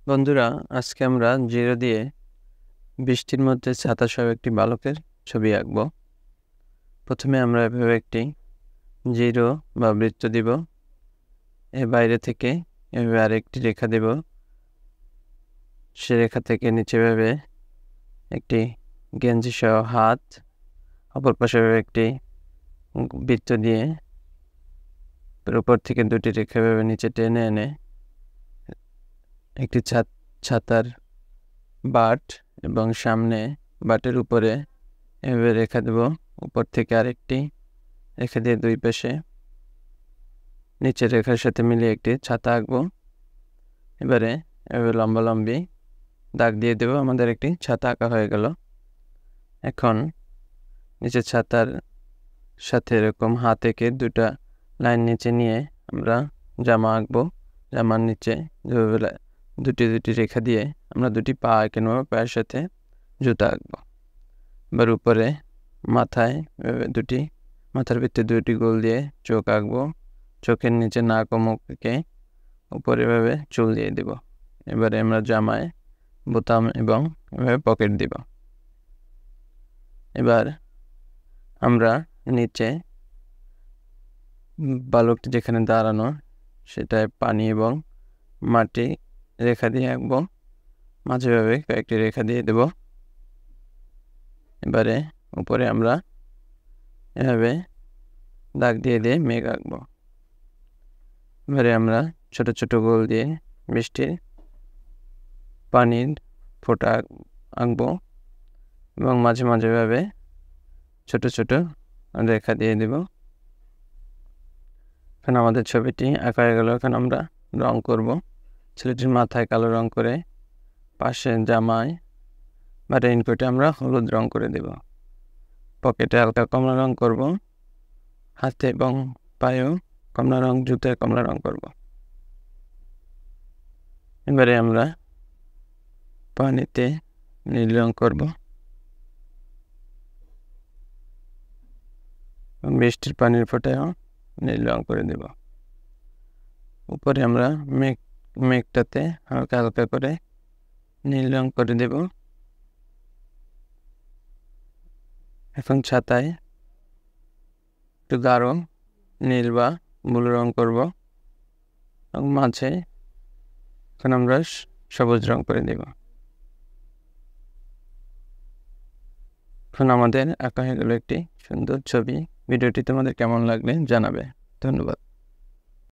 বন্ধুরা, আজকে আমরা জিরো দিয়ে বৃষ্টির মধ্যে ছাতা সহ একটি বালকের ছবি আঁকব। প্রথমে আমরা এভাবে একটি জিরো বা বৃত্ত দিব। এর বাইরে থেকে এভাবে আরেকটি রেখা দেব। সে রেখা থেকে নিচে ভাবে একটি গেঞ্জি সহ হাত, অপর পাশে একটি বৃত্ত দিয়ে উপর থেকে দুটি রেখা ভেবে নিচে টেনে এনে একটি ছাতার বাট এবং সামনে বাটের উপরে এভাবে রেখা দেব। উপর থেকে আরেকটি রেখা দিয়ে দুই পাশে নিচের রেখার সাথে মিলিয়ে একটি ছাতা আঁকবো। এবারে এভাবে লম্বালম্বি দাগ দিয়ে দেব। আমাদের একটি ছাতা আঁকা হয়ে গেল। এখন নিচের ছাতার সাথে এরকম হাত এঁকে দুটা লাইন নিচে নিয়ে আমরা জামা আঁকবো। জামার নিচে যেভাবে দুটি রেখা দিয়ে আমরা দুটি পা এঁকে নেব। পায়ের সাথে জুতা আঁকবো। এবার উপরে মাথায় মাথার ভিতরে দুটি গোল দিয়ে চোখ আঁকবো। চোখের নিচে নাক ও মুখ এঁকে উপরে এভাবে চুল দিয়ে দিব। এবারে আমরা জামায় বোতাম এবং এভাবে পকেট দিব। এবার আমরা নিচে বালকটি যেখানে দাঁড়ানো সেটায় পানি এবং মাটি রেখা দিয়ে আঁকবো। মাঝে ভাবে কয়েকটি রেখা দিয়ে দেব। এবারে উপরে আমরা এভাবে দাগ দিয়ে মেঘ আঁকবো। এবারে আমরা ছোট ছোট গোল দিয়ে বৃষ্টির পানির ফোঁটা আঁকবো এবং মাঝে মাঝে ভাবে ছোট ছোট রেখা দিয়ে দেব। এখন আমাদের ছবিটি আঁকা হয়ে গেল। এখন আমরা রং করব। ছেলেটির মাথায় কালো রং করে, পাশে জামায় বা রেইনকোটে আমরা হলুদ রং করে দেব। পকেটে হালকা কমলা রং করব। হাতে এবং পায়েও কমলা রং, জুতায় কমলা রং করব। এবারে আমরা পানিতে নীল রং করব। বৃষ্টির পানির ফোঁটায়ও নীল রং করে দেব। উপরে আমরা মেঘটাতে হালকা হালকা করে নীল রং করে দেব। এখন ছাতায় একটু গাঢ় নীল বা ব্লু রং করব এবং মাঝে এখন আমরা সবুজ রং করে দেব। এখন আমাদের আঁকা হয়ে গেল একটি সুন্দর ছবি। ভিডিওটি তোমাদের কেমন লাগলে জানাবে। ধন্যবাদ।